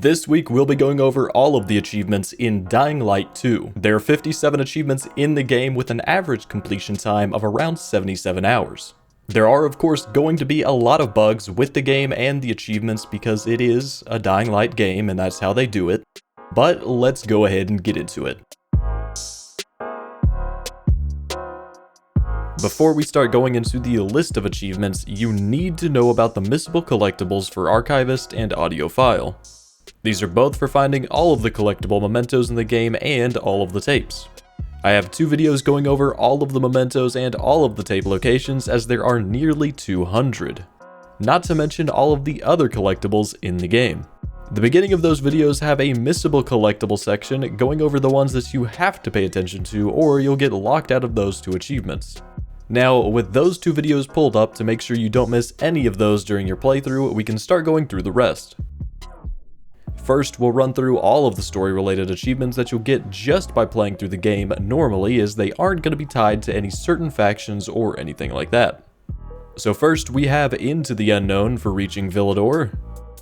This week we'll be going over all of the achievements in Dying Light 2. There are 57 achievements in the game with an average completion time of around 77 hours. There are of course going to be a lot of bugs with the game and the achievements because it is a Dying Light game and that's how they do it. But let's go ahead and get into it. Before we start going into the list of achievements, you need to know about the Municipal collectibles for Archivist and Audiophile. These are both for finding all of the collectible mementos in the game and all of the tapes. I have 2 videos going over all of the mementos and all of the tape locations as there are nearly 200. Not to mention all of the other collectibles in the game. The beginning of those videos have a missable collectible section going over the ones that you have to pay attention to or you'll get locked out of those 2 achievements. Now, with those 2 videos pulled up to make sure you don't miss any of those during your playthrough, we can start going through the rest. First, we'll run through all of the story-related achievements that you'll get just by playing through the game normally, as they aren't going to be tied to any certain factions or anything like that. So first, we have Into the Unknown for reaching Villador.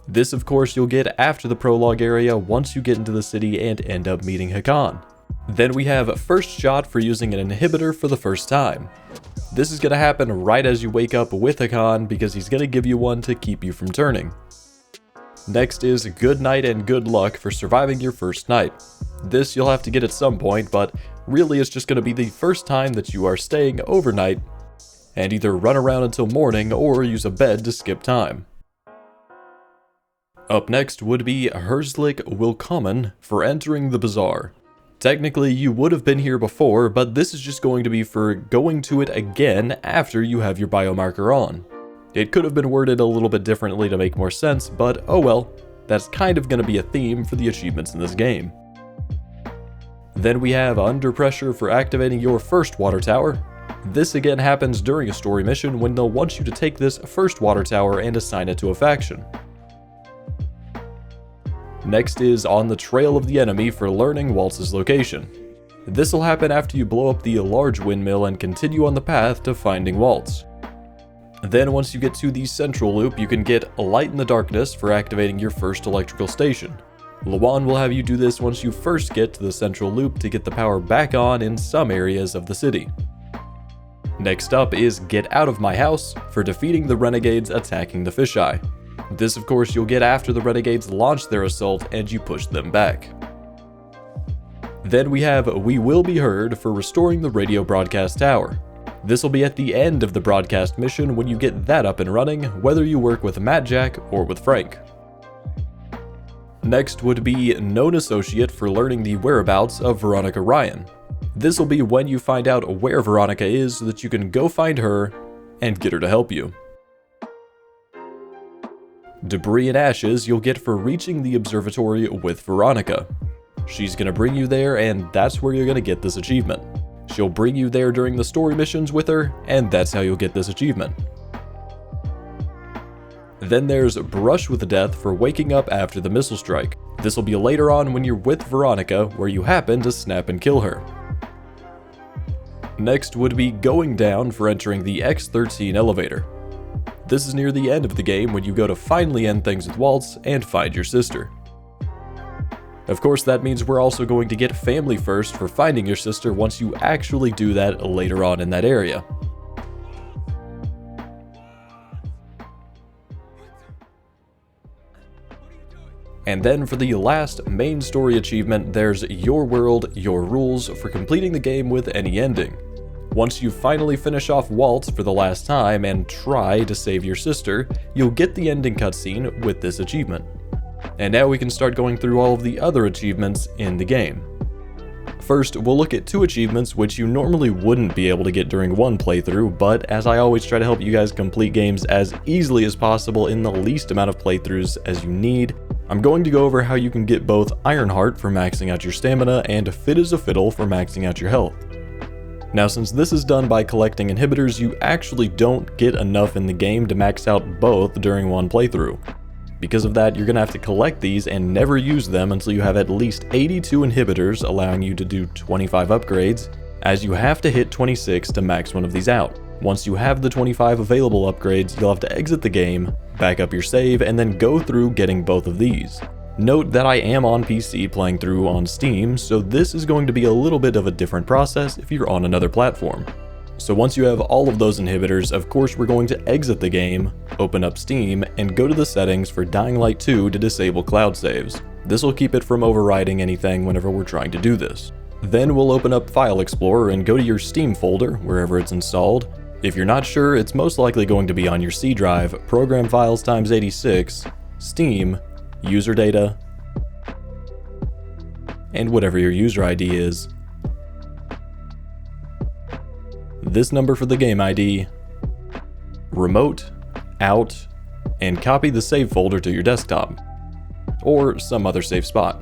This, of course, you'll get after the prologue area once you get into the city and end up meeting Hakan. Then we have First Shot for using an inhibitor for the first time. This is going to happen right as you wake up with Hakan because he's going to give you one to keep you from turning. Next is Good Night and Good Luck for surviving your first night. This you'll have to get at some point, but really it's just going to be the first time that you are staying overnight, and either run around until morning or use a bed to skip time. Up next would be Herzlich Wilkommen for entering the bazaar. Technically you would have been here before, but this is just going to be for going to it again after you have your biomarker on. It could have been worded a little bit differently to make more sense, but oh well, that's kind of going to be a theme for the achievements in this game. Then we have Under Pressure for activating your first water tower. This again happens during a story mission when they'll want you to take this first water tower and assign it to a faction. Next is On the Trail of the Enemy for learning Waltz's location. This will happen after you blow up the large windmill and continue on the path to finding Waltz. Then once you get to the central loop, you can get Light in the Darkness for activating your first electrical station. Luan will have you do this once you first get to the central loop to get the power back on in some areas of the city. Next up is Get Out of My House for defeating the renegades attacking the fisheye. This of course you'll get after the renegades launch their assault and you push them back. Then we have We Will Be Heard for restoring the radio broadcast tower. This will be at the end of the broadcast mission when you get that up and running, whether you work with Matt Jack or with Frank. Next would be Known Associate for learning the whereabouts of Veronica Ryan. This will be when you find out where Veronica is so that you can go find her and get her to help you. Debris and Ashes you'll get for reaching the observatory with Veronica. She's going to bring you there and that's where you're going to get this achievement. She'll bring you there during the story missions with her, and that's how you'll get this achievement. Then there's Brush with Death for waking up after the missile strike. This will be later on when you're with Veronica, where you happen to snap and kill her. Next would be Going Down for entering the X-13 elevator. This is near the end of the game when you go to finally end things with Waltz and find your sister. Of course, that means we're also going to get Family First for finding your sister once you actually do that later on in that area. And then for the last main story achievement, there's Your World, Your Rules for completing the game with any ending. Once you finally finish off Waltz for the last time and try to save your sister, you'll get the ending cutscene with this achievement. And now we can start going through all of the other achievements in the game. First, we'll look at 2 achievements which you normally wouldn't be able to get during one playthrough, but as I always try to help you guys complete games as easily as possible in the least amount of playthroughs as you need, I'm going to go over how you can get both Ironheart for maxing out your stamina and Fit as a Fiddle for maxing out your health. Now since this is done by collecting inhibitors, you actually don't get enough in the game to max out both during one playthrough. Because of that, you're going to have to collect these and never use them until you have at least 82 inhibitors allowing you to do 25 upgrades, as you have to hit 26 to max one of these out. Once you have the 25 available upgrades, you'll have to exit the game, back up your save, and then go through getting both of these. Note that I am on PC playing through on Steam, so this is going to be a little bit of a different process if you're on another platform. So once you have all of those inhibitors, of course we're going to exit the game, open up Steam, and go to the settings for Dying Light 2 to disable cloud saves. This will keep it from overriding anything whenever we're trying to do this. Then we'll open up File Explorer and go to your Steam folder, wherever it's installed. If you're not sure, it's most likely going to be on your C drive, Program Files x 86, Steam, User Data, and whatever your user ID is. This number for the game ID, remote, out, and copy the save folder to your desktop, or some other safe spot.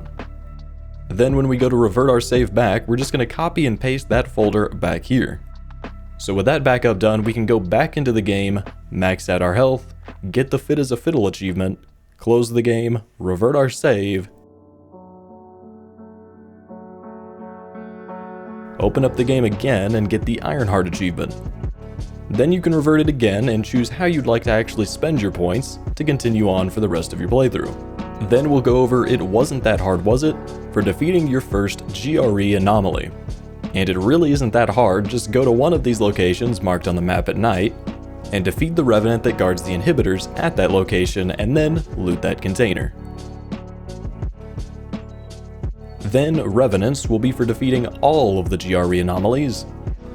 Then when we go to revert our save back, we're just going to copy and paste that folder back here. So with that backup done, we can go back into the game, max out our health, get the Fit as a Fiddle achievement, close the game, revert our save, open up the game again and get the Ironheart achievement. Then you can revert it again and choose how you'd like to actually spend your points to continue on for the rest of your playthrough. Then we'll go over It Wasn't That Hard Was It for defeating your first GRE anomaly. And it really isn't that hard, just go to one of these locations marked on the map at night and defeat the Revenant that guards the inhibitors at that location and then loot that container. Then Revenants will be for defeating all of the GRE anomalies.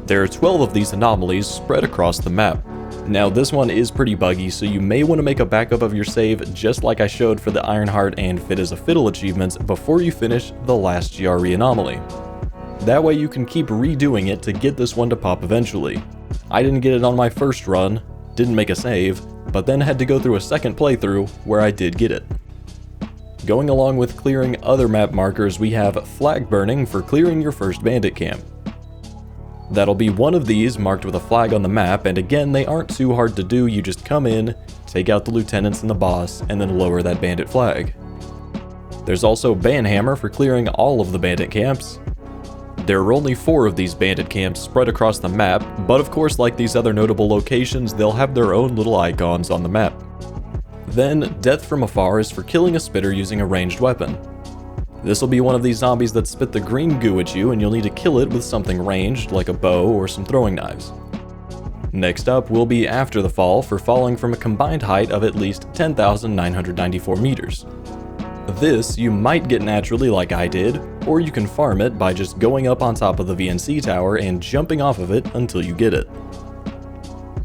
There are 12 of these anomalies spread across the map. Now this one is pretty buggy, so you may want to make a backup of your save just like I showed for the Ironheart and Fit as a Fiddle achievements before you finish the last GRE anomaly. That way you can keep redoing it to get this one to pop eventually. I didn't get it on my first run, didn't make a save, but then had to go through a second playthrough where I did get it. Going along with clearing other map markers, we have flag burning for clearing your first bandit camp. That'll be one of these marked with a flag on the map, and again, they aren't too hard to do. You just come in, take out the lieutenants and the boss, and then lower that bandit flag. There's also Banhammer for clearing all of the bandit camps. There are only 4 of these bandit camps spread across the map, but of course, like these other notable locations, they'll have their own little icons on the map. Then, Death from Afar is for killing a spitter using a ranged weapon. This will be one of these zombies that spit the green goo at you, and you'll need to kill it with something ranged, like a bow or some throwing knives. Next up will be After the Fall for falling from a combined height of at least 10,994 meters. This you might get naturally like I did, or you can farm it by just going up on top of the VNC tower and jumping off of it until you get it.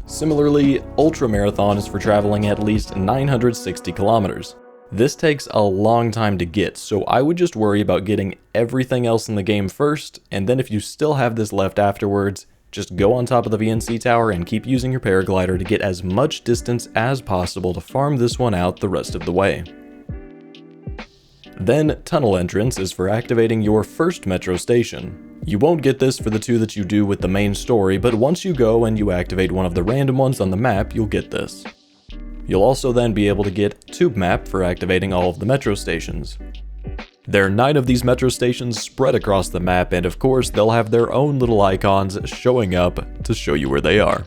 Similarly, Ultra Marathon is for traveling at least 960 kilometers. This takes a long time to get, so I would just worry about getting everything else in the game first, and then if you still have this left afterwards, just go on top of the VNC tower and keep using your paraglider to get as much distance as possible to farm this one out the rest of the way. Then, Tunnel Entrance is for activating your first metro station. You won't get this for the 2 that you do with the main story, but once you go and you activate one of the random ones on the map, you'll get this. You'll also then be able to get Tube Map for activating all of the metro stations. There are 9 of these metro stations spread across the map, and of course they'll have their own little icons showing up to show you where they are.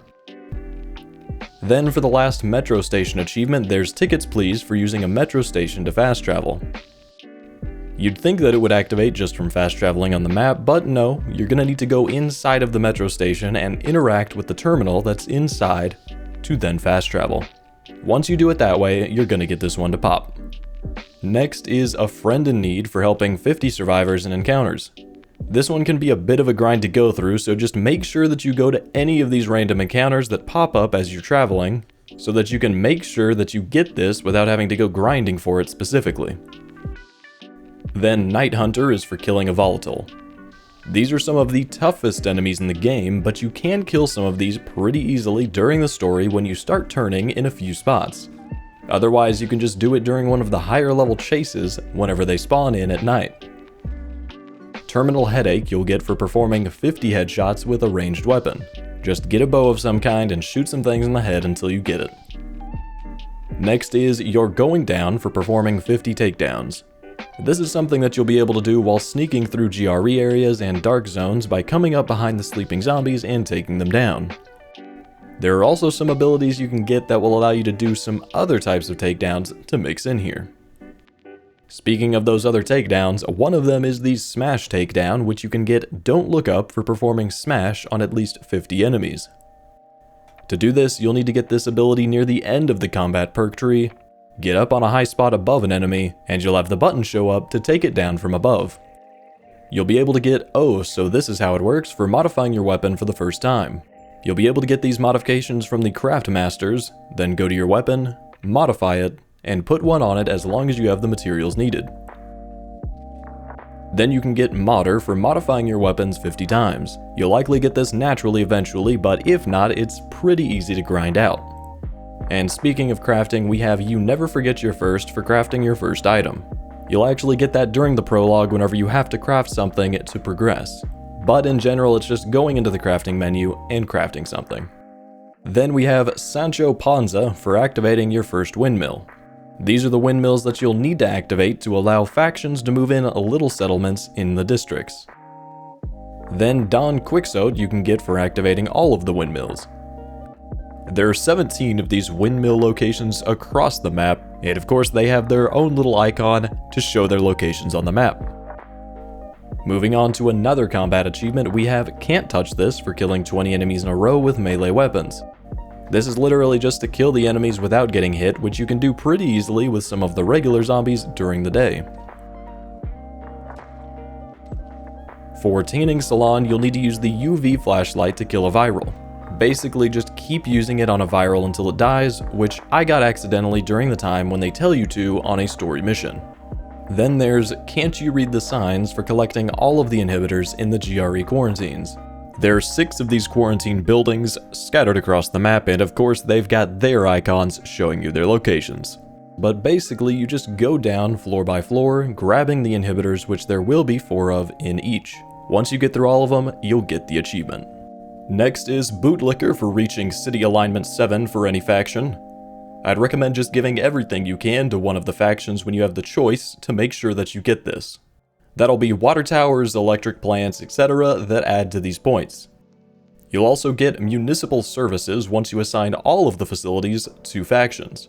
Then for the last metro station achievement, there's Tickets Please for using a metro station to fast travel. You'd think that it would activate just from fast traveling on the map, but no, you're gonna need to go inside of the metro station and interact with the terminal that's inside to then fast travel. Once you do it that way, you're gonna get this one to pop. Next is A Friend in Need for helping 50 survivors in encounters. This one can be a bit of a grind to go through, so just make sure that you go to any of these random encounters that pop up as you're traveling, so that you can make sure that you get this without having to go grinding for it specifically. Then Night Hunter is for killing a volatile. These are some of the toughest enemies in the game, but you can kill some of these pretty easily during the story when you start turning in a few spots. Otherwise, you can just do it during one of the higher level chases whenever they spawn in at night. Terminal Headache you'll get for performing 50 headshots with a ranged weapon. Just get a bow of some kind and shoot some things in the head until you get it. Next is You're Going Down for performing 50 takedowns. This is something that you'll be able to do while sneaking through GRE areas and dark zones by coming up behind the sleeping zombies and taking them down. There are also some abilities you can get that will allow you to do some other types of takedowns to mix in here. Speaking of those other takedowns, one of them is the Smash takedown, which you can get Don't Look Up for performing Smash on at least 50 enemies. To do this, you'll need to get this ability near the end of the combat perk tree, get up on a high spot above an enemy, and you'll have the button show up to take it down from above. You'll be able to get Oh, so this is how it works for modifying your weapon for the first time. You'll be able to get these modifications from the craft masters, then go to your weapon, modify it, and put one on it as long as you have the materials needed. Then you can get Modder for modifying your weapons 50 times. You'll likely get this naturally eventually, but if not, it's pretty easy to grind out. And speaking of crafting, we have You Never Forget Your First for crafting your first item. You'll actually get that during the prologue whenever you have to craft something to progress. But in general, it's just going into the crafting menu and crafting something. Then we have Sancho Panza for activating your first windmill. These are the windmills that you'll need to activate to allow factions to move in little settlements in the districts. Then Don Quixote you can get for activating all of the windmills. There are 17 of these windmill locations across the map, and of course they have their own little icon to show their locations on the map. Moving on to another combat achievement, we have Can't Touch This for killing 20 enemies in a row with melee weapons. This is literally just to kill the enemies without getting hit, which you can do pretty easily with some of the regular zombies during the day. For tanning Salon, you'll need to use the UV flashlight to kill a viral. Basically just keep using it on a viral until it dies, which I got accidentally during the time when they tell you to on a story mission. Then there's Can't You Read the Signs for collecting all of the inhibitors in the GRE quarantines. There are 6 of these quarantine buildings scattered across the map, and of course they've got their icons showing you their locations. But basically you just go down floor by floor, grabbing the inhibitors, which there will be 4 of in each. Once you get through all of them, you'll get the achievement. Next is Bootlicker for reaching City Alignment 7 for any faction. I'd recommend just giving everything you can to one of the factions when you have the choice to make sure that you get this. That'll be water towers, electric plants, etc. that add to these points. You'll also get Municipal Services once you assign all of the facilities to factions.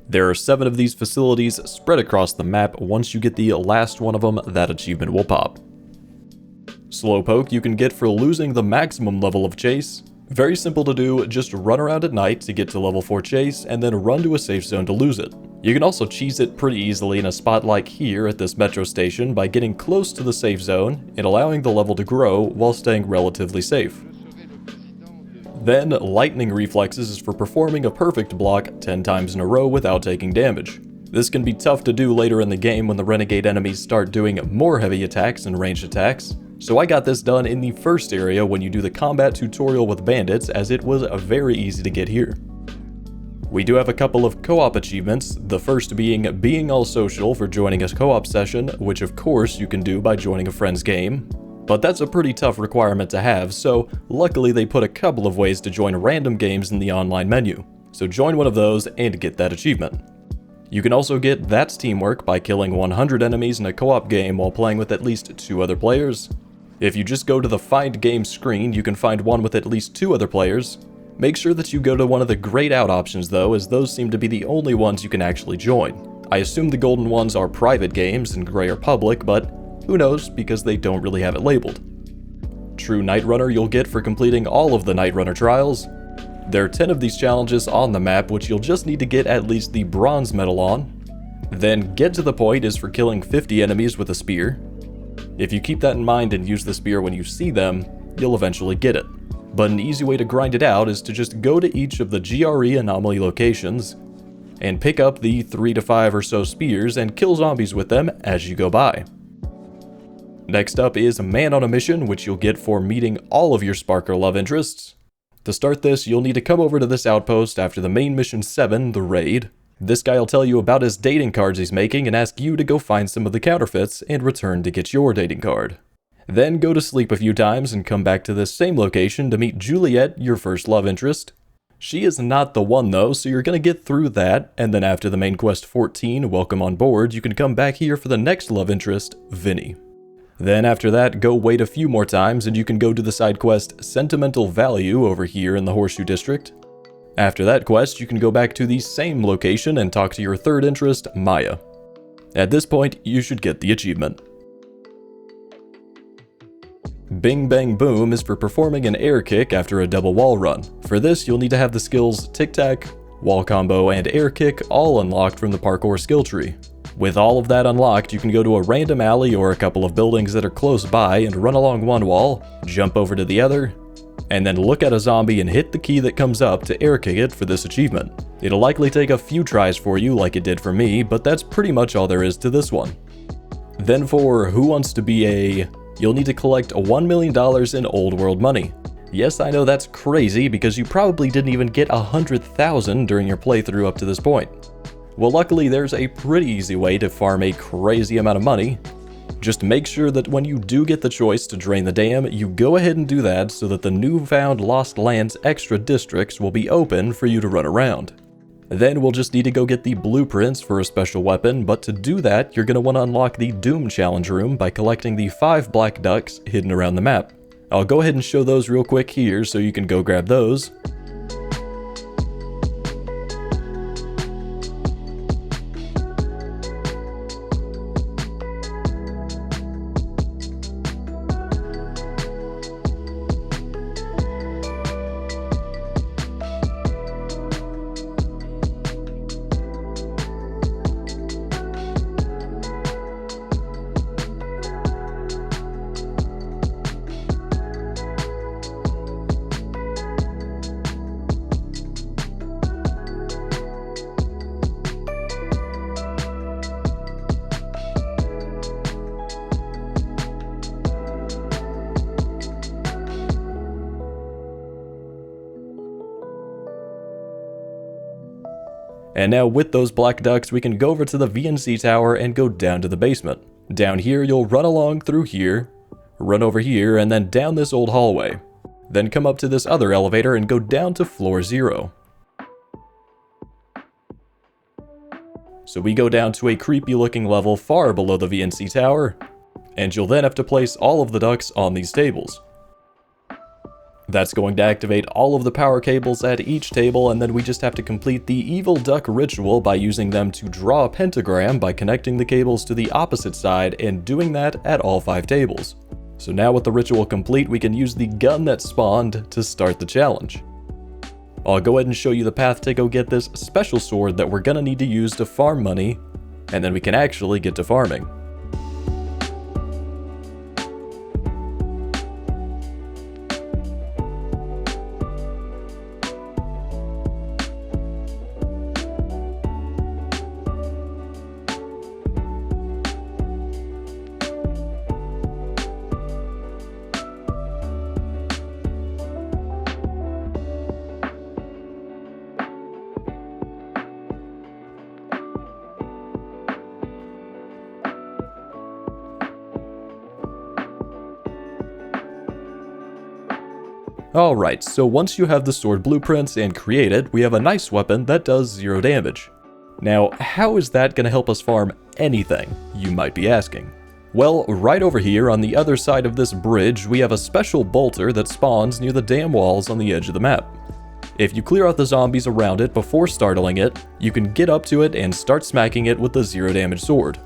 There are 7 of these facilities spread across the map. Once you get the last one of them, that achievement will pop. Slowpoke you can get for losing the maximum level of chase. Very simple to do, just run around at night to get to level 4 chase, and then run to a safe zone to lose it. You can also cheese it pretty easily in a spot like here at this metro station by getting close to the safe zone and allowing the level to grow while staying relatively safe. Then Lightning Reflexes is for performing a perfect block 10 times in a row without taking damage. This can be tough to do later in the game when the renegade enemies start doing more heavy attacks and ranged attacks. So I got this done in the first area when you do the combat tutorial with bandits, as it was very easy to get here. We do have a couple of co-op achievements, the first being all social for joining a co-op session, which of course you can do by joining a friend's game. But that's a pretty tough requirement to have, so luckily they put a couple of ways to join random games in the online menu. So join one of those and get that achievement. You can also get That's Teamwork by killing 100 enemies in a co-op game while playing with at least 2 other players. If you just go to the Find Game screen, you can find one with at least 2 other players. Make sure that you go to one of the grayed out options though, as those seem to be the only ones you can actually join. I assume the golden ones are private games and gray are public, but who knows because they don't really have it labeled. True Nightrunner you'll get for completing all of the Nightrunner trials. There are 10 of these challenges on the map, which you'll just need to get at least the bronze medal on. Then Get to the Point is for killing 50 enemies with a spear. If you keep that in mind and use the spear when you see them, you'll eventually get it. But an easy way to grind it out is to just go to each of the GRE anomaly locations and pick up the 3 to 5 or so spears and kill zombies with them as you go by. Next up is Man on a Mission, which you'll get for meeting all of your Sparker love interests. To start this, you'll need to come over to this outpost after the main mission 7, the raid. This guy will tell you about his dating cards he's making and ask you to go find some of the counterfeits and return to get your dating card. Then go to sleep a few times and come back to this same location to meet Juliet, your first love interest. She is not the one though, so you're gonna get through that, and then after the main quest 14, Welcome on Board, you can come back here for the next love interest, Vinny. Then after that, go wait a few more times and you can go to the side quest Sentimental Value over here in the Horseshoe District. After that quest, you can go back to the same location and talk to your third interest, Maya. At this point, you should get the achievement. Bing Bang Boom is for performing an air kick after a double wall run. For this, you'll need to have the skills Tic Tac, Wall Combo, and Air Kick all unlocked from the parkour skill tree. With all of that unlocked, you can go to a random alley or a couple of buildings that are close by and run along one wall, jump over to the other, and then look at a zombie and hit the key that comes up to air kick it for this achievement. It'll likely take a few tries for you like it did for me, but that's pretty much all there is to this one. Then for Who Wants to Be a... You'll need to collect $1 million in old world money. Yes, I know that's crazy because you probably didn't even get 100,000 during your playthrough up to this point. Well, luckily there's a pretty easy way to farm a crazy amount of money. Just make sure that when you do get the choice to drain the dam, you go ahead and do that so that the newfound Lost Lands extra districts will be open for you to run around. Then we'll just need to go get the blueprints for a special weapon, but to do that, you're going to want to unlock the Doom Challenge Room by collecting the 5 black ducks hidden around the map. I'll go ahead and show those real quick here so you can go grab those. And now with those black ducks, we can go over to the VNC tower and go down to the basement. Down here, you'll run along through here, run over here, and then down this old hallway. Then come up to this other elevator and go down to floor 0. So we go down to a creepy looking level far below the VNC tower, and you'll then have to place all of the ducks on these tables. That's going to activate all of the power cables at each table, and then we just have to complete the evil duck ritual by using them to draw a pentagram by connecting the cables to the opposite side and doing that at all 5 tables. So now with the ritual complete, we can use the gun that spawned to start the challenge. I'll go ahead and show you the path to go get this special sword that we're gonna need to use to farm money, and then we can actually get to farming. Alright, so once you have the sword blueprints and create it, we have a nice weapon that does 0 damage. Now, how is that going to help us farm anything, you might be asking? Well, right over here on the other side of this bridge, we have a special bolter that spawns near the dam walls on the edge of the map. If you clear out the zombies around it before startling it, you can get up to it and start smacking it with the 0 damage sword.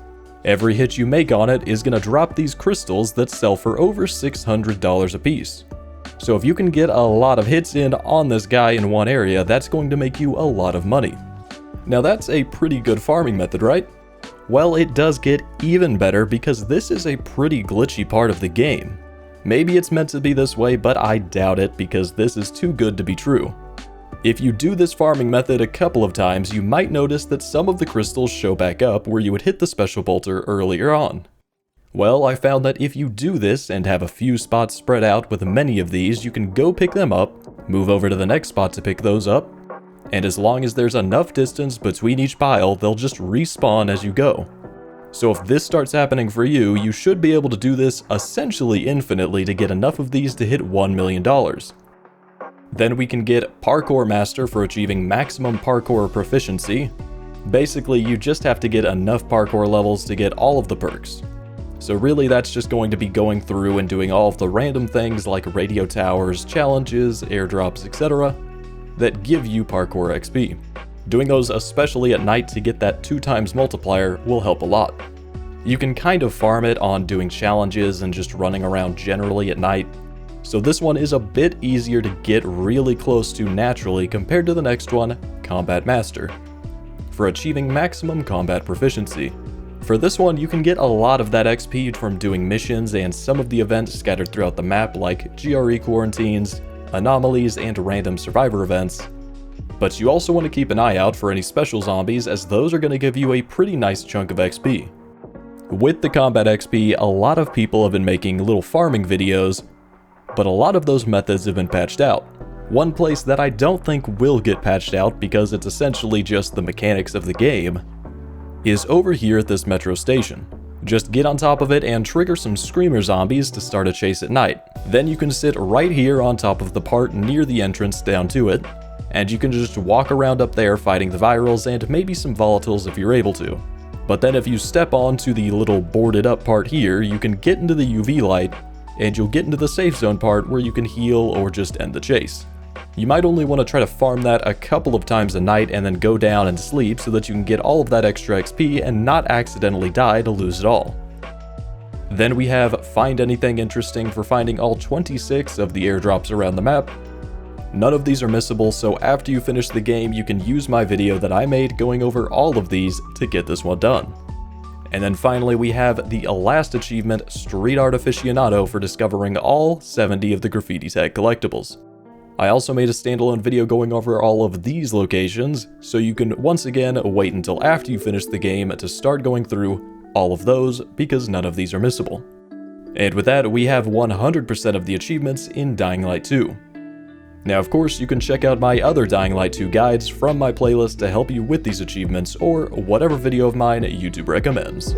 Every hit you make on it is going to drop these crystals that sell for over $600 a piece. So if you can get a lot of hits in on this guy in one area, that's going to make you a lot of money. Now that's a pretty good farming method, right? Well, it does get even better because this is a pretty glitchy part of the game. Maybe it's meant to be this way, but I doubt it because this is too good to be true. If you do this farming method a couple of times, you might notice that some of the crystals show back up where you would hit the special bolter earlier on. Well, I found that if you do this and have a few spots spread out with many of these, you can go pick them up, move over to the next spot to pick those up, and as long as there's enough distance between each pile, they'll just respawn as you go. So if this starts happening for you, you should be able to do this essentially infinitely to get enough of these to hit $1 million. Then we can get Parkour Master for achieving maximum parkour proficiency. Basically, you just have to get enough parkour levels to get all of the perks. So really that's just going to be going through and doing all of the random things like radio towers, challenges, airdrops, etc. that give you parkour XP. Doing those especially at night to get that 2x multiplier will help a lot. You can kind of farm it on doing challenges and just running around generally at night, so this one is a bit easier to get really close to naturally compared to the next one, Combat Master, for achieving maximum combat proficiency. For this one, you can get a lot of that XP from doing missions and some of the events scattered throughout the map like GRE quarantines, anomalies, and random survivor events. But you also want to keep an eye out for any special zombies, as those are going to give you a pretty nice chunk of XP. With the combat XP, a lot of people have been making little farming videos, but a lot of those methods have been patched out. One place that I don't think will get patched out, because it's essentially just the mechanics of the game, is over here at this metro station. Just get on top of it and trigger some screamer zombies to start a chase at night. Then you can sit right here on top of the part near the entrance down to it, and you can just walk around up there fighting the virals and maybe some volatiles if you're able to. But then if you step onto the little boarded up part here, you can get into the UV light, and you'll get into the safe zone part where you can heal or just end the chase. You might only want to try to farm that a couple of times a night and then go down and sleep so that you can get all of that extra XP and not accidentally die to lose it all. Then we have Find Anything Interesting for finding all 26 of the airdrops around the map. None of these are missable, so after you finish the game, you can use my video that I made going over all of these to get this one done. And then finally we have the last achievement, Street Art Aficionado, for discovering all 70 of the graffiti tag collectibles. I also made a standalone video going over all of these locations, so you can once again wait until after you finish the game to start going through all of those, because none of these are missable. And with that, we have 100% of the achievements in Dying Light 2. Now of course, you can check out my other Dying Light 2 guides from my playlist to help you with these achievements, or whatever video of mine YouTube recommends.